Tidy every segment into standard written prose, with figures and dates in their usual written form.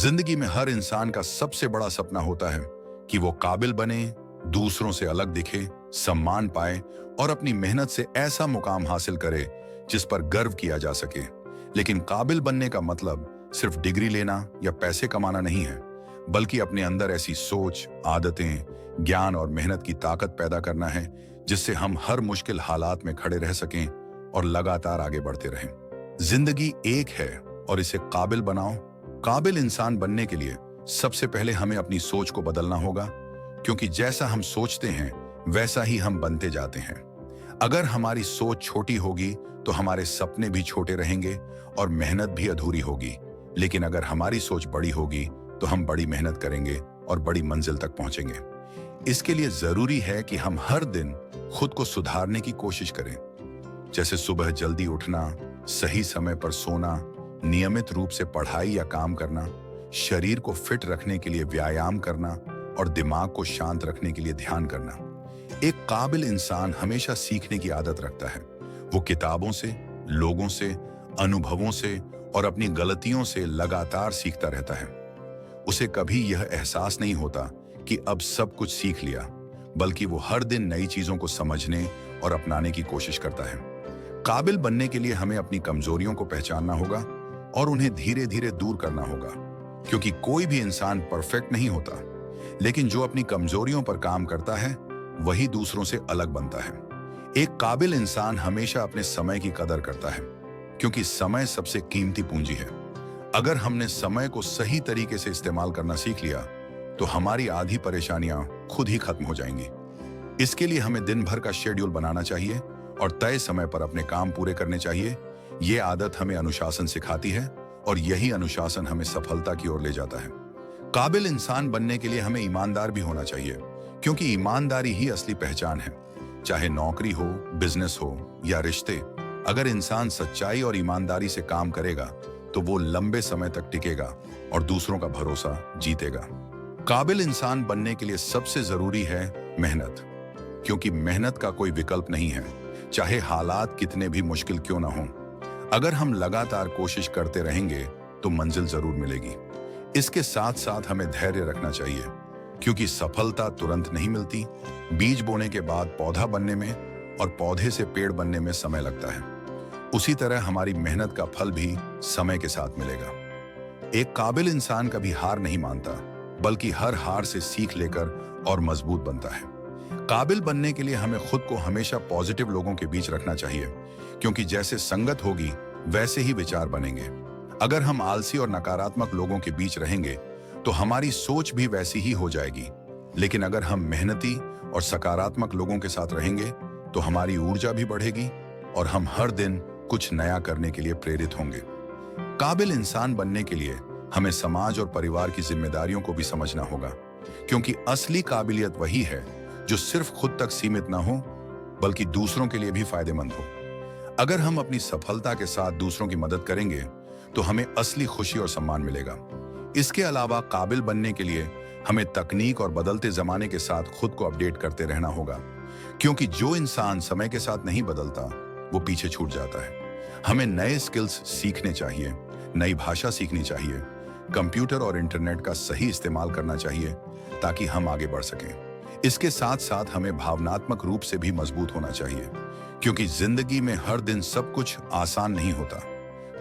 जिंदगी में हर इंसान का सबसे बड़ा सपना होता है कि वो काबिल बने, दूसरों से अलग दिखे, सम्मान पाए और अपनी मेहनत से ऐसा मुकाम हासिल करे जिस पर गर्व किया जा सके। लेकिन काबिल बनने का मतलब सिर्फ डिग्री लेना या पैसे कमाना नहीं है, बल्कि अपने अंदर ऐसी सोच, आदतें, ज्ञान और मेहनत की ताकत पैदा करना है जिससे हम हर मुश्किल हालात में खड़े रह सकें और लगातार आगे बढ़ते रहें। जिंदगी एक है और इसे काबिल बनाओ। काबिल इंसान बनने के लिए सबसे पहले हमें अपनी सोच को बदलना होगा, क्योंकि जैसा हम सोचते हैं वैसा ही हम बनते जाते हैं। अगर हमारी सोच छोटी होगी तो हमारे सपने भी छोटे रहेंगे और मेहनत भी अधूरी होगी। लेकिन अगर हमारी सोच बड़ी होगी तो हम बड़ी मेहनत करेंगे और बड़ी मंजिल तक पहुंचेंगे। इसके लिए जरूरी है कि हम हर दिन खुद को सुधारने की कोशिश करें, जैसे सुबह जल्दी उठना, सही समय पर सोना, नियमित रूप से पढ़ाई या काम करना, शरीर को फिट रखने के लिए व्यायाम करना और दिमाग को शांत रखने के लिए ध्यान करना। एक काबिल इंसान हमेशा सीखने की आदत रखता है। वो किताबों से, लोगों से, अनुभवों से और अपनी गलतियों से लगातार सीखता रहता है। उसे कभी यह एहसास नहीं होता कि अब सब कुछ सीख लिया, बल्कि वो हर दिन नई चीजों को समझने और अपनाने की कोशिश करता है। काबिल बनने के लिए हमें अपनी कमजोरियों को पहचानना होगा और उन्हें धीरे धीरे दूर करना होगा, क्योंकि कोई भी इंसान परफेक्ट नहीं होता, लेकिन जो अपनी कमजोरियों पर काम करता है वही दूसरों से अलग बनता है। एक काबिल इंसान हमेशा अपने समय की कदर करता है, क्योंकि समय सबसे कीमती पूंजी है। अगर हमने समय को सही तरीके से इस्तेमाल करना सीख लिया तो हमारी आधी परेशानियां खुद ही खत्म हो जाएंगी। इसके लिए हमें दिन भर का शेड्यूल बनाना चाहिए और तय समय पर अपने काम पूरे करने चाहिए। ये आदत हमें अनुशासन सिखाती है और यही अनुशासन हमें सफलता की ओर ले जाता है। काबिल इंसान बनने के लिए हमें ईमानदार भी होना चाहिए, क्योंकि ईमानदारी ही असली पहचान है। चाहे नौकरी हो, बिजनेस हो या रिश्ते, अगर इंसान सच्चाई और ईमानदारी से काम करेगा तो वो लंबे समय तक टिकेगा और दूसरों का भरोसा जीतेगा। काबिल इंसान बनने के लिए सबसे जरूरी है मेहनत, क्योंकि मेहनत का कोई विकल्प नहीं है, चाहे हालात कितने भी मुश्किल क्यों ना हो। अगर हम लगातार कोशिश करते रहेंगे तो मंजिल जरूर मिलेगी। इसके साथ साथ हमें धैर्य रखना चाहिए, क्योंकि सफलता तुरंत नहीं मिलती। बीज बोने के बाद पौधा बनने में और पौधे से पेड़ बनने में समय लगता है। उसी तरह हमारी मेहनत का फल भी समय के साथ मिलेगा। एक काबिल इंसान कभी हार नहीं मानता, बल्कि हर हार से सीख लेकर और मजबूत बनता है। काबिल बनने के लिए हमें खुद को हमेशा पॉजिटिव लोगों के बीच रखना चाहिए, क्योंकि जैसे संगत होगी वैसे ही विचार बनेंगे। अगर हम आलसी और नकारात्मक लोगों के बीच रहेंगे तो हमारी सोच भी वैसी ही हो जाएगी। लेकिन अगर हम मेहनती और सकारात्मक लोगों के साथ रहेंगे तो हमारी ऊर्जा भी बढ़ेगी और हम हर दिन कुछ नया करने के लिए प्रेरित होंगे। काबिल इंसान बनने के लिए हमें समाज और परिवार की जिम्मेदारियों को भी समझना होगा, क्योंकि असली काबिलियत वही है जो सिर्फ खुद तक सीमित ना हो, बल्कि दूसरों के लिए भी फायदेमंद हो। अगर हम अपनी सफलता के साथ दूसरों की मदद करेंगे तो हमें असली खुशी और सम्मान मिलेगा। इसके अलावा काबिल बनने के लिए हमें तकनीक और बदलते जमाने के साथ खुद को अपडेट करते रहना होगा, क्योंकि जो इंसान समय के साथ नहीं बदलता वो पीछे छूट जाता है। हमें नए स्किल्स सीखने चाहिए, नई भाषा सीखनी चाहिए, कंप्यूटर और इंटरनेट का सही इस्तेमाल करना चाहिए ताकि हम आगे बढ़ सकें। इसके साथ साथ हमें भावनात्मक रूप से भी मजबूत होना चाहिए, क्योंकि जिंदगी में हर दिन सब कुछ आसान नहीं होता।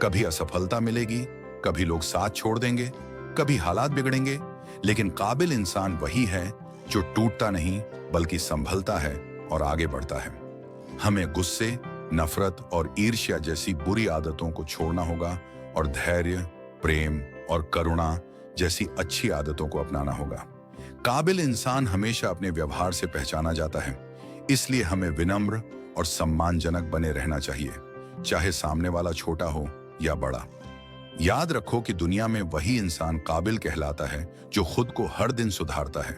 कभी असफलता मिलेगी, कभी लोग साथ छोड़ देंगे, कभी हालात बिगड़ेंगे, लेकिन काबिल इंसान वही है जो टूटता नहीं बल्कि संभलता है और आगे बढ़ता है। हमें गुस्से, नफरत और ईर्ष्या जैसी बुरी आदतों को छोड़ना होगा और धैर्य, प्रेम और करुणा जैसी अच्छी आदतों को अपनाना होगा। काबिल इंसान हमेशा अपने व्यवहार से पहचाना जाता है, इसलिए हमें विनम्र और सम्मानजनक बने रहना चाहिए, चाहे सामने वाला छोटा हो या बड़ा। याद रखो कि दुनिया में वही इंसान काबिल कहलाता है जो खुद को हर दिन सुधारता है,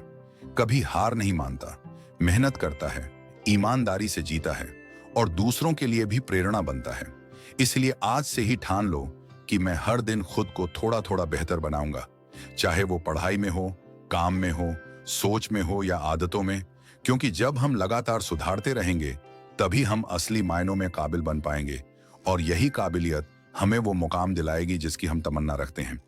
कभी हार नहीं मानता, मेहनत करता है, ईमानदारी से जीता है और दूसरों के लिए भी प्रेरणा बनता है। इसलिए आज से ही ठान लो कि मैं हर दिन खुद को थोड़ा थोड़ा बेहतर बनाऊंगा, चाहे वो पढ़ाई में हो, काम में हो, सोच में हो या आदतों में, क्योंकि जब हम लगातार सुधारते रहेंगे तभी हम असली मायनों में काबिल बन पाएंगे और यही काबिलियत हमें वो मुकाम दिलाएगी जिसकी हम तमन्ना रखते हैं।